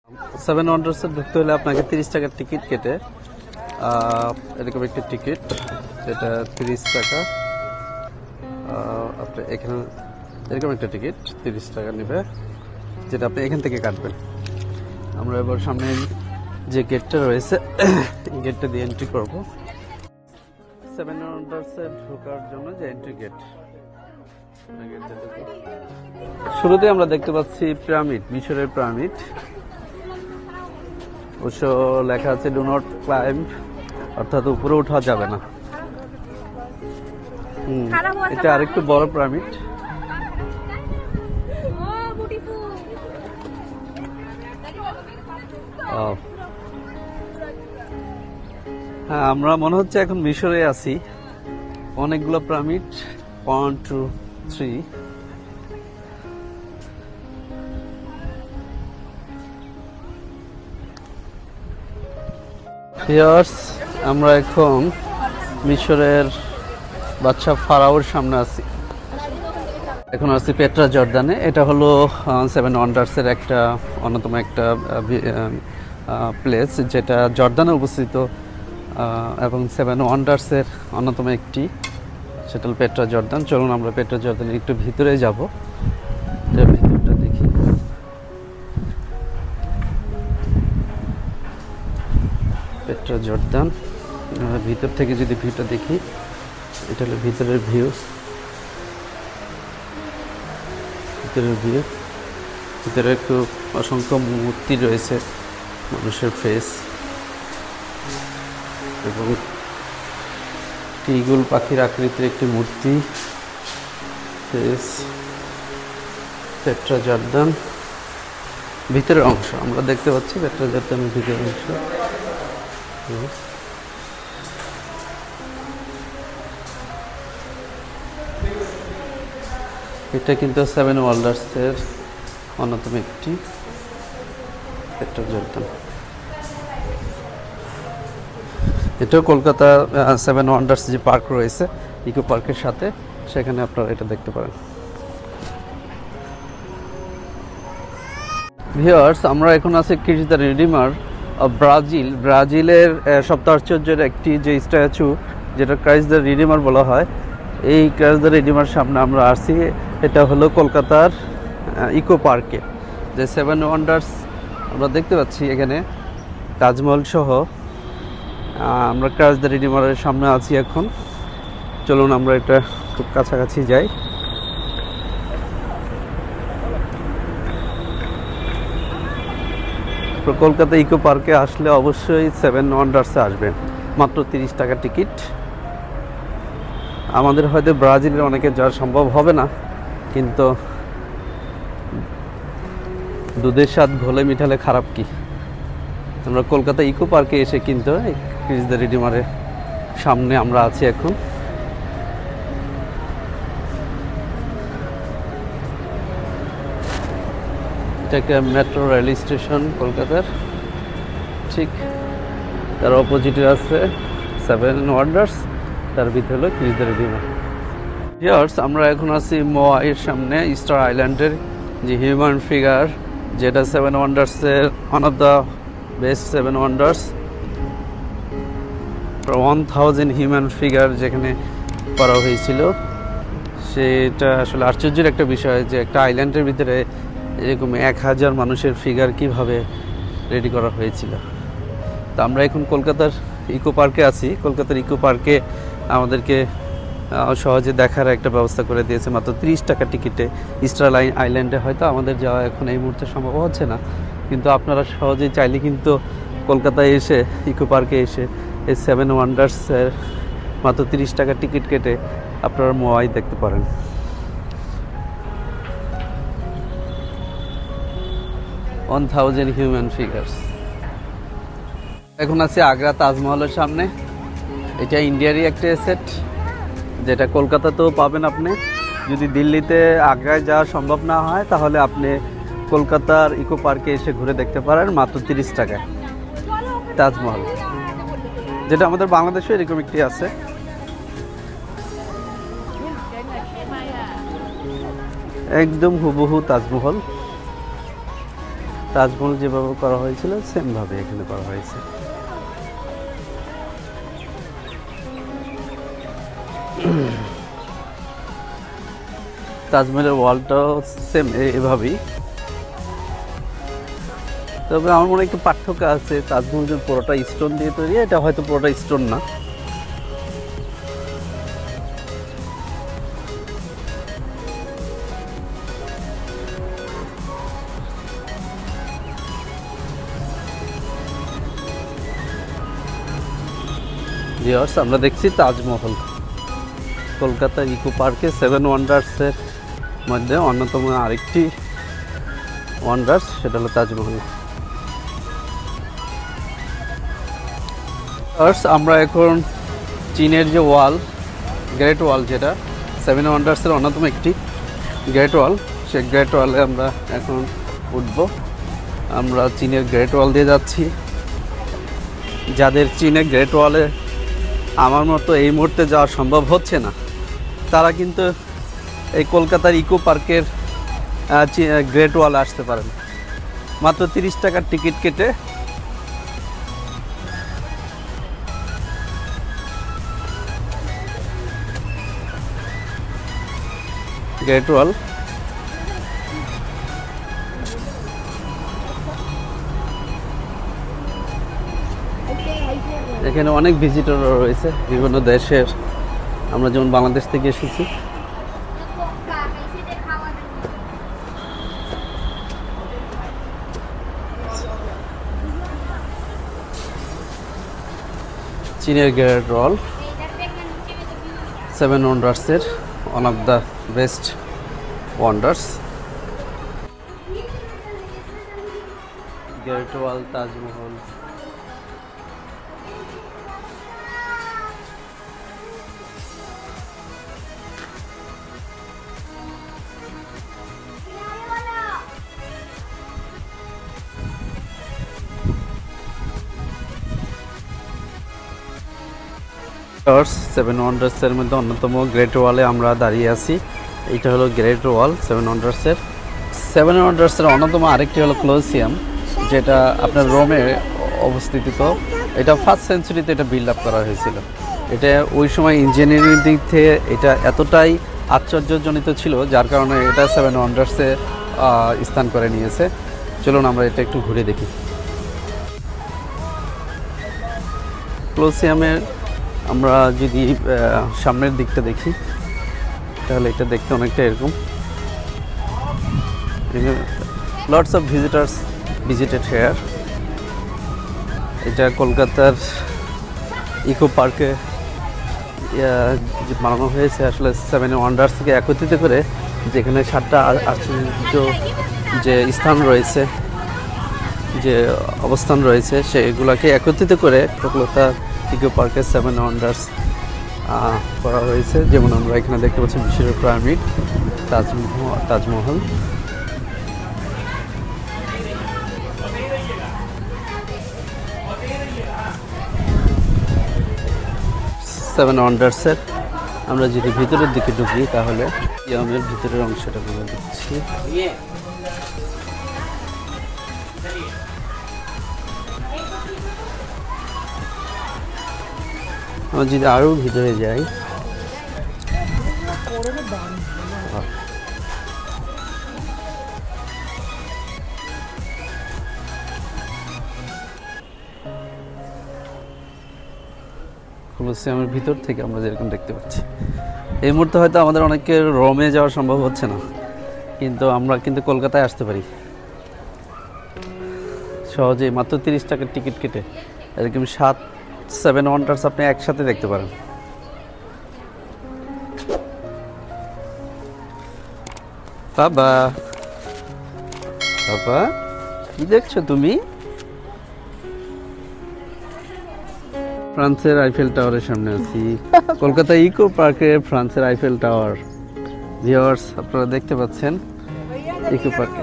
Seven ওয়ান্ডার্সে ঢুকতে হলে আপনাকে 30 টাকার টিকিট কেটে এরকম একটি টিকিট, যেটা 30 টাকা। আপনি এখানে এরকম একটা টিকিট 30 টাকা নেবে, যেটা আপনি এখান থেকে কাটবেন। আমরা এবার সামনে যে গেটটা রয়েছে গেটটা দিয়ে এন্ট্রি করব। সেভেন ওয়ান্ডার্সে ঢোকার জন্য যে এন্ট্রি গেট, শুরুতে আমরা দেখতে পাচ্ছি পিরামিড, মিশরের পিরামিড। অবশ্য লেখা আছে ডু নট ক্লাইম্ব, অর্থাৎ উপরে ওঠা যাবে না। এটা আরেকটু বড় পিরামিড। হ্যাঁ, আমরা মনে হচ্ছে এখন মিশরে আছি। অনেকগুলো পিরামিড, 1 2 3। আমরা এখন মিশরের বাদশা ফারাওর সামনে আছি। এখন আছি পেট্রা জর্দানে। এটা হলো সেভেন ওয়ান্ডার্সের একটা অন্যতম একটা প্লেস, যেটা জর্দানে অবস্থিত, এবং সেভেন ওয়ান্ডার্সের অন্যতম একটি, সেটা হল পেট্রা জর্দান। চলুন আমরা পেট্রা জর্দানের একটু ভিতরে যাব, ভিতরটা দেখি। পেট্রা জর্দান ভিতর থেকে যদি ভিউটা দেখি, এটা হলো ভিতরের ভিউ। ভিতরে একটু অসংখ্য মূর্তি রয়েছে, মানুষের ফেস, এবং টিগুল পাখির আকৃতির একটি মূর্তি, ফেস। পেট্রা জর্দান ভিতরের অংশ আমরা দেখতে পাচ্ছি, পেট্রা জর্দানের ভিতরের অংশ। এটা কিন্তু সেভেন ওয়ান্ডার্সের অন্যতম একটি, পেট্রা জর্দান। এটাও কলকাতা সেভেন ওয়ান্ডার্স যে পার্ক রয়েছে, ইকো পার্কের সাথে, সেখানে আপনারা এটা দেখতে পারেন। ভিউয়ার্স, আমরা এখন আছি Chris the redeemer of Brazil. ব্রাজিলের সপ্তাশ্চর্যের একটি যে স্ট্যাচু, যেটা ক্রাইস দ্য রিডিমার বলা হয়, এই ক্রাইস দ্য রিডিমার সামনে আমরা আসছি। এটা হলো কলকাতার ইকো পার্কে, যে সেভেন ওয়ান্ডার্স আমরা দেখতে পাচ্ছি এখানে, তাজমহল সহ। আমরা ক্রাইস দ্য রিডিমারের সামনে আছি এখন। চলুন আমরা এটা খুব কাছাকাছি যাই। কলকাতা ইকো পার্কে আসলে অবশ্যই সেভেন ওয়ান্ডার্সে আসবেন, মাত্র 30 টাকা টিকিট। আমাদের হয়তো ব্রাজিলের অনেকে যাওয়া সম্ভব হবে না, কিন্তু দুধের স্বাদ ঘোলে মিঠালে খারাপ কি। আমরা কলকাতা ইকো পার্কে এসে কিন্তু ক্রিস দ্য রিডিমারের সামনে আমরা আছি এখন। এটা একটা মেট্রো রেল স্টেশন কলকাতার, ঠিক তার অপোজিটে আছে সেভেন ওয়ান্ডার্স, তার ভিতরে হলো ক্রিস দ্য রিডিমার। ভিউয়ার্স, আমরা এখন আছি মোয়াইয়ের সামনে, ইস্টার আইল্যান্ডের যে হিউম্যান ফিগার, যেটা সেভেন ওয়ান্ডার্সের one of the best seven wonders. 1000 human figure যেখানে করা হয়েছিল, সেটা আসলে আশ্চর্যের একটা বিষয় যে একটা আইল্যান্ডের ভিতরে এরকম 1000 মানুষের ফিগার কিভাবে রেডি করা হয়েছিল। তো আমরা এখন কলকাতার ইকো পার্কে আছি। কলকাতার ইকো পার্কে আমাদেরকে সহজে দেখার একটা ব্যবস্থা করে দিয়েছে, মাত্র 30 টাকা টিকিটে। ইস্টার আইল্যান্ডে হয়তো আমাদের যাওয়া এখন এই মুহূর্তে সম্ভব হচ্ছে না, কিন্তু আপনারা সহজেই চাইলে কিন্তু কলকাতায় এসে ইকো পার্কে এসে এই সেভেন ওয়ান্ডার্সের মাত্র 30 টাকা টিকিট কেটে আপনারা মোয়াই দেখতে পারেন। Human figures. এখন আছি আগ্রা তাজমহলের সামনে। এটা ইন্ডিয়ারই একটা অ্যাসেট, যেটা কলকাতাতেও পাবেন আপনি। যদি দিল্লিতে আগ্রায় যাওয়া সম্ভব না হয়, তাহলে আপনি কলকাতার ইকো পার্কে এসে ঘুরে দেখতে পারেন মাত্র 30 টাকায় তাজমহল, যেটা আমাদের বাংলাদেশে এরকম একটি আছে। একদম হুবহু তাজমহল। তাজমহল যেভাবে করা হয়েছিল সেম ভাবে এখানে করা হয়েছে। তাজমহলের ওয়ালটাও সেম এভাবেই, তবে আমার মনে হয় একটু পার্থক্য আছে। তাজমহল যে পুরোটা স্টোন দিয়ে তৈরি, এটা হয়তো পুরোটা স্টোন না। ভিউয়ার্স, আমরা দেখছি তাজমহল কলকাতা ইকো পার্কে 7 ওয়ান্ডার্সের মধ্যে অন্যতম আরেকটি ওয়ান্ডার্স, সেটা হলো তাজমহল। আমরা এখন চীনের যে ওয়াল, গ্রেট ওয়াল, যেটা 7 ওয়ান্ডার্সের অন্যতম একটি গ্রেট ওয়াল, সেই গ্রেট ওয়ালে আমরা এখন উঠব। আমরা চীনের গ্রেট ওয়াল দিয়ে যাচ্ছি। যাদের চীনের গ্রেট ওয়ালে আমার মতো এই মুহূর্তে যাওয়া সম্ভব হচ্ছে না, তারা কিন্তু এই কলকাতার ইকো পার্কের গ্রেট ওয়াল আসতে পারেন মাত্র 30 টাকার টিকিট কেটে। গ্রেট ওয়াল এখানে অনেক ভিজিটর রয়েছে বিভিন্ন দেশের, আমরা যেমন বাংলাদেশ থেকে এসেছি। চীনের গ্রেট ওয়াল 7 ওয়ান্ডার্সের one of the best wonders. Great wall, Taj Mahal. Seven ওয়ান্ডার্সের মধ্যে অন্যতম গ্রেট ওয়ালে আমরা দাঁড়িয়ে আছি। এইটা হলো গ্রেট ওয়াল 7 ওয়ান্ডার্সের। 7 ওয়ান্ডার্সের অন্যতম আরেকটি হলো কলোসিয়াম, যেটা আপনার রোমে অবস্থিত। এটা 1st সেঞ্চুরিতে এটা বিল্ড আপ করা হয়েছিল। এটা ওই সময় ইঞ্জিনিয়ারিং দিক থেকে এটা এতটাই আশ্চর্যজনিত ছিল, যার কারণে এটা 7 ওয়ান্ডার্সে স্থান করে নিয়েছে। চলুন আমরা এটা একটু ঘুরে দেখি। কলোসিয়ামের আমরা যদি সামনের দিকটা দেখি, তাহলে এটা দেখতে অনেকটা এরকম। Lots of visitors visited here. এটা কলকাতার ইকো পার্কে বানানো হয়েছে আসলে 7 ওয়ান্ডার্স থেকে একত্রিত করে, যেখানে 7টা আশ্চর্য যে স্থান রয়েছে, যে অবস্থান রয়েছে, সেগুলোকে একত্রিত করে কলকাতা ইকো পার্কে 7 ওয়ান্ডার্স করা হয়েছে। যেমন আমরা এখানে দেখতে পাচ্ছি মিশরের পিরামিড, তাজমহল। সেভেন ওয়ান্ডার্সের আমরা যদি ভিতরের দিকে ঢুকি, তাহলে মিউজিয়ামের ভিতরের অংশটা আমরা দেখছি। আমরা যদি আরও ভিতরে যাই, কলোসিয়ামের ভিতর থেকে আমরা যেরকম দেখতে পাচ্ছি। এই মুহূর্তে হয়তো আমাদের অনেকের রোমে যাওয়া সম্ভব হচ্ছে না, কিন্তু আমরা কিন্তু কলকাতায় আসতে পারি সহজেই মাত্র 30 টাকার টিকিট কেটে। এরকম 7 ওয়ান্ডার্স আপনি একসাথে দেখতে পারেন। বাবা, বাবা, কি দেখছো তুমি? ফ্রান্সের আইফেল টাওয়ারের সামনে আছি। কলকাতা ইকো পার্কে ফ্রান্সের আইফেল টাওয়ার। ভিউয়ার্স, আপনারা দেখতে পাচ্ছেন ইকো পার্কে।